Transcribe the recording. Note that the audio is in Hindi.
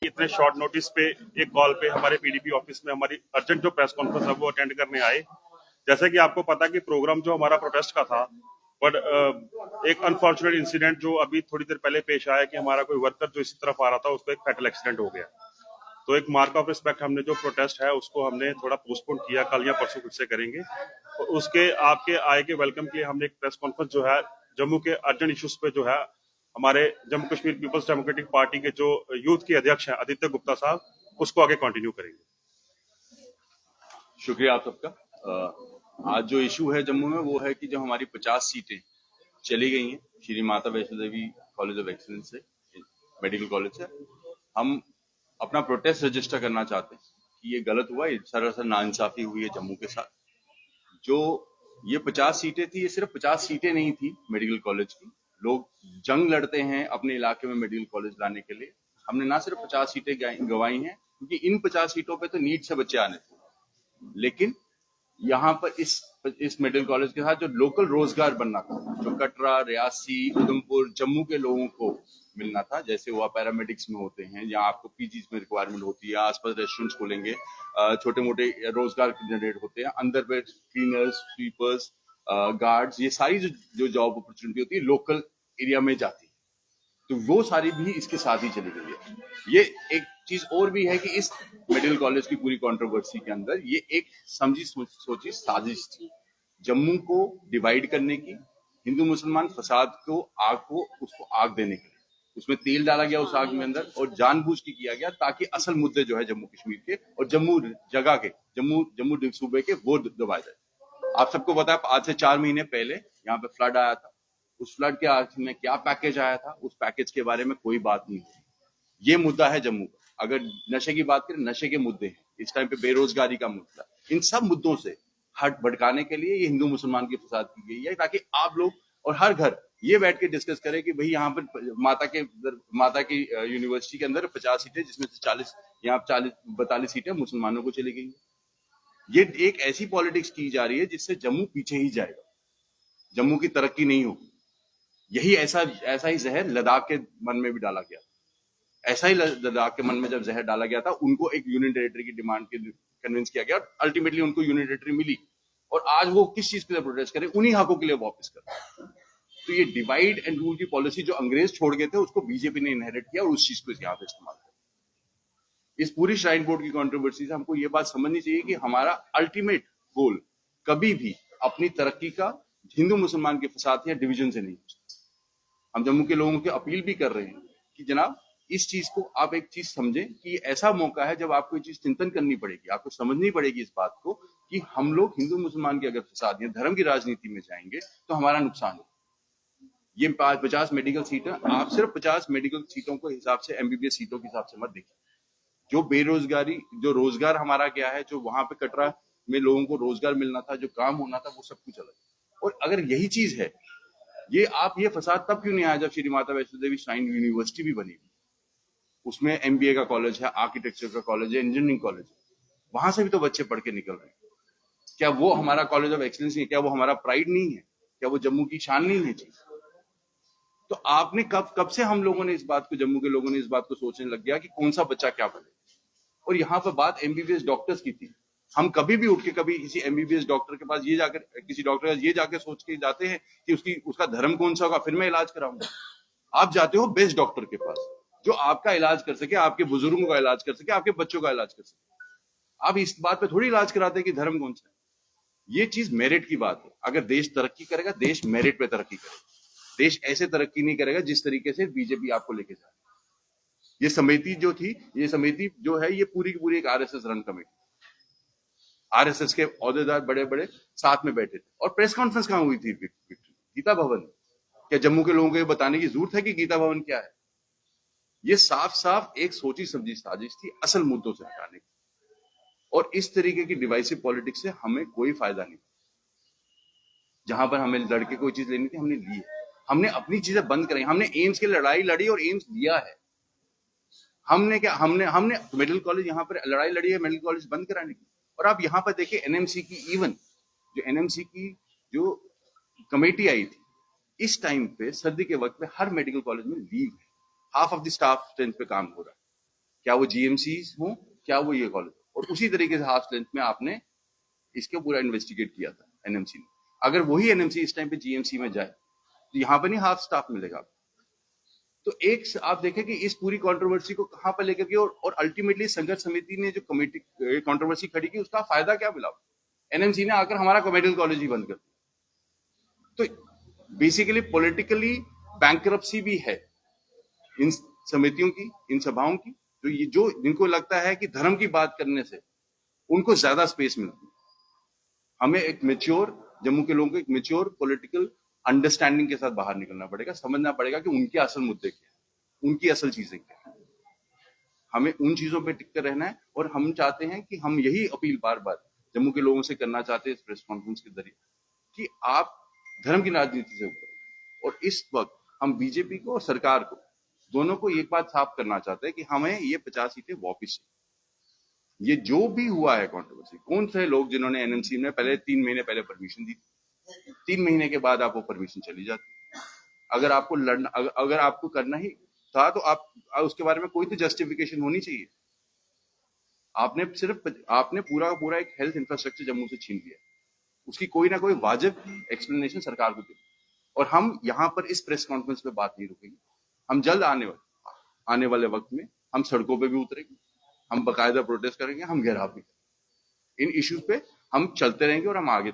इतने शॉर्ट नोटिस पे एक कॉल पे हमारे पीडीपी ऑफिस में हमारी अर्जेंट जो प्रेस कॉन्फ्रेंस है वो अटेंड करने आए। जैसे कि आपको पता कि प्रोग्राम जो हमारा प्रोटेस्ट का था, बट एक अनफॉर्चुनेट इंसिडेंट जो अभी थोड़ी देर पहले पेश आया कि हमारा कोई वर्कर जो इसी तरफ आ रहा था उसको एक फैटल एक्सीडेंट हो गया। तो एक मार्क ऑफ रिस्पेक्ट हमने जो प्रोटेस्ट है उसको हमने थोड़ा पोस्टपोन किया, कल या परसों फिर से करेंगे। तो उसके आपके आए के वेलकम के लिए हमने एक प्रेस कॉन्फ्रेंस जो है जम्मू के अर्जेंट इश्यूज पे जो है हमारे Jammu Kashmir Peoples Democratic Party के जो यूथ के अध्यक्ष हैं आदित्य गुप्ता साहब, उसको आगे कंटिन्यू करेंगे। शुक्रिया आप सबका। आज जो इशू है जम्मू में वो है कि जो हमारी 50 सीटें चली गई हैं Shri Mata Vaishno Devi college of excellence से, मेडिकल कॉलेज से, हम अपना प्रोटेस्ट रजिस्टर करना चाहते हैं कि ये गलत हुआ, ये सरासर नाइंसाफी हुई है जम्मू के साथ। जो ये 50 सीटें थी, ये सिर्फ 50 सीटें नहीं थी मेडिकल कॉलेज की। लोग जंग लड़ते हैं अपने इलाके में मेडिकल कॉलेज लाने के लिए। हमने ना सिर्फ 50 सीटें गंवाई हैं, क्योंकि इन 50 सीटों पे तो नीट से बच्चे आने थे, लेकिन यहाँ पर इस मेडिकल कॉलेज के साथ जो लोकल रोजगार बनना था, जो कटरा, रियासी, उधमपुर, जम्मू के लोगों को मिलना था, जैसे वो पैरामेडिक्स में होते हैं, जहाँ आपको पीजीज में रिक्वायरमेंट होती है, आसपास रेस्टोरेंट्स खोलेंगे, छोटे मोटे रोजगार जनरेट होते हैं, अंदर पे क्लीनर्स, स्वीपर्स, गार्ड्स, ये सारी जो जॉब अपॉर्चुनिटी होती है लोकल एरिया में जाती है। तो वो सारी भी इसके साथ ही चली गई है। ये एक चीज और भी है कि इस मेडिकल कॉलेज की पूरी कंट्रोवर्सी के अंदर ये एक समझी सोची साजिश थी जम्मू को डिवाइड करने की, हिंदू मुसलमान फसाद को उसको आग देने के लिए उसमें तेल डाला गया उस आग में अंदर, और जानबूझ के किया गया ताकि असल मुद्दे जो है जम्मू कश्मीर के और जम्मू सूबे के वो दबाए जाए। आप सबको पता है आज से 4 महीने पहले यहाँ पे फ्लड आया था। उस फ्लड के आखिर में क्या पैकेज आया था, उस पैकेज के बारे में कोई बात नहीं हुई। ये मुद्दा है जम्मू का। अगर नशे की बात करें, नशे के मुद्दे हैं, इस टाइम पे बेरोजगारी का मुद्दा, इन सब मुद्दों से हट भटकाने के लिए ये हिंदू मुसलमान की फसाद की गई है, ताकि आप लोग और हर घर ये बैठ के डिस्कस करें कि भाई यहाँ पर माता की यूनिवर्सिटी के अंदर 50 सीटें, जिसमें से 40 यहाँ 42 सीटें मुसलमानों को चली गई। ये एक ऐसी पॉलिटिक्स की जा रही है जिससे जम्मू पीछे ही जाएगा, जम्मू की तरक्की नहीं होगी। यही ऐसा ही जहर लद्दाख के मन में भी डाला गया। ऐसा ही लद्दाख के मन में जब जहर डाला गया था, उनको एक यूनियन टेरिटरी की डिमांड के कन्विंस किया गया और अल्टीमेटली उनको यूनियन टेरिटरी मिली। और आज वो किस चीज के लिए प्रोटेस्ट करें, उन्हीं हकों के लिए वापस करें। तो ये डिवाइड एंड रूल की पॉलिसी जो अंग्रेज छोड़ गए थे, उसको बीजेपी ने इनहेरिट किया और उस चीज को यहाँ पे इस्तेमाल किया। इस पूरी श्राइन बोर्ड की कंट्रोवर्सी से हमको ये बात समझनी चाहिए कि हमारा अल्टीमेट गोल कभी भी अपनी तरक्की का हिंदू मुसलमान के फसाद या डिवीजन से नहीं हो सकता। हम जम्मू के लोगों की अपील भी कर रहे हैं कि जनाब इस चीज को आप एक चीज समझें कि ऐसा मौका है जब आपको ये चीज चिंतन करनी पड़ेगी, आपको समझनी पड़ेगी इस बात को कि हम लोग हिंदू मुसलमान के अगर फसाद या धर्म की राजनीति में जाएंगे तो हमारा नुकसान है। ये 50 मेडिकल सीटें, आप सिर्फ 50 मेडिकल सीटों के हिसाब से, एमबीबीएस सीटों के हिसाब से मत देखिए। जो बेरोजगारी, जो रोजगार हमारा क्या है, जो वहां पे कटरा में लोगों को रोजगार मिलना था, जो काम होना था, वो सब कुछ अलग। और अगर यही चीज है, ये फसाद तब क्यों नहीं आया जब श्री माता वैष्णो देवी श्राइन यूनिवर्सिटी भी बनी। उसमें एमबीए का कॉलेज है, आर्किटेक्चर का कॉलेज है, इंजीनियरिंग कॉलेज है, वहां से भी तो बच्चे पढ़ के निकल रहे हैं। क्या वो हमारा कॉलेज ऑफ एक्सीलेंस नहीं है? क्या वो हमारा प्राइड नहीं है? क्या वो जम्मू की शान नहीं है चीज? तो आपने कब से हम लोगों ने इस बात को, जम्मू के लोगों ने इस बात को सोचने लग गया कि कौन सा बच्चा क्या बने। और यहाँ पर बात एमबीबीएस डॉक्टर्स की थी। हम कभी भी उठ के कभी किसी एमबीबीएस डॉक्टर के पास किसी डॉक्टर के ये जाके सोच के जाते हैं कि उसका धर्म कौन सा होगा, फिर मैं इलाज कराऊंगा। आप जाते हो बेस्ट डॉक्टर के पास जो आपका इलाज कर सके, आपके बुजुर्गों का इलाज कर सके, आपके बच्चों का इलाज कर सके। आप इस बात पे थोड़ी इलाज कराते हैं कि धर्म कौन सा है। ये चीज मेरिट की बात है। अगर देश तरक्की करेगा, देश मेरिट पे तरक्की करेगा। देश ऐसे तरक्की नहीं करेगा जिस तरीके से बीजेपी आपको लेके जा रही है। ये समिति जो है, ये पूरी की पूरी एक आरएसएस रन कमेटी। आरएसएस के ओहदेदार बड़े बड़े साथ में बैठे थे। और प्रेस कॉन्फ्रेंस कहां हुई थी? गीता भवन। क्या जम्मू के लोगों को ये बताने की जरूरत है कि गीता भवन क्या है? ये साफ साफ एक सोची समझी साजिश थी असल मुद्दों से हटाने की। और इस तरीके की डिवाइसिव पॉलिटिक्स से हमें कोई फायदा नहीं। जहां पर हमें लड़के कोई चीज लेनी थी, हमने ली। हमने अपनी चीजें बंद कराई। हमने एम्स की लड़ाई लड़ी और एम्स लिया है। हमने मेडिकल कॉलेज यहाँ पर लड़ाई लड़ी है मेडिकल कॉलेज बंद कराने की। और आप यहाँ पर देखिए एनएमसी की जो कमेटी आई थी, इस टाइम पे सर्दी के वक्त में हर मेडिकल कॉलेज में लीव है। Half of the staff strength पे काम हो रहा है। क्या वो जीएमसी हो, क्या वो ये कॉलेज, और उसी तरीके से हाफ लेंथ में आपने इसके पूरा इन्वेस्टिगेट किया था एनएमसी ने। अगर वही एनएमसी इस टाइम पे जीएमसी में जाए तो यहाँ पर नहीं हाफ स्टाफ मिलेगा। तो एक आप देखें कि इस पूरी कंट्रोवर्सी को कहां पर लेकर गए, और अल्टीमेटली संघर्ष समिति ने जो कमेटी कंट्रोवर्सी खड़ी की, उसका फायदा क्या मिला? एनएमसी ने आकर हमारा मेडिकल कॉलेज ही बंद कर दिया। तो बेसिकली पॉलिटिकली बैंकरप्सी भी है इन समितियों की, इन सभाओं की, तो ये जो जिनको लगता है कि धर्म की बात करने से उनको ज्यादा स्पेस मिलती है। हमें एक मेच्योर, जम्मू के लोगों को एक मेच्योर पॉलिटिकल अंडरस्टैंडिंग के साथ बाहर निकलना पड़ेगा, समझना पड़ेगा कि उनके असल मुद्दे क्या है, उनकी असल चीजें क्या है। हमें उन चीजों पे टिक कर रहना है, और हम चाहते हैं कि हम यही अपील बार बार जम्मू के लोगों से करना चाहते हैं इस प्रेस कॉन्फ्रेंस के जरिए कि आप धर्म की राजनीति से ऊपर। और इस वक्त हम बीजेपी को और सरकार को दोनों को एक बात साफ करना चाहते हैं कि हमें ये 50 सीटें वापिस, ये जो भी हुआ है कंट्रोवर्सी, कौन से लोग जिन्होंने एनएमसी में पहले 3 महीने पहले परमिशन दी, 3 महीने के बाद आपको परमिशन चली जाती। अगर आपको लड़ना, अगर आपको करना ही था तो आप उसके बारे में कोई तो जस्टिफिकेशन होनी चाहिए। आपने पूरा का पूरा एक हेल्थ इंफ्रास्ट्रक्चर जम्मू से छीन लिया, उसकी कोई ना कोई वाजिब एक्सप्लेनेशन सरकार को दे। और हम यहाँ पर इस प्रेस कॉन्फ्रेंस पे बात नहीं रुकेंगे। हम जल्द आने वाले वक्त में हम सड़कों पे भी उतरेंगे, हम बाकायदा प्रोटेस्ट करेंगे, हम घेराव भी करेंगे। इन इश्यूज पे हम चलते रहेंगे और हम आगे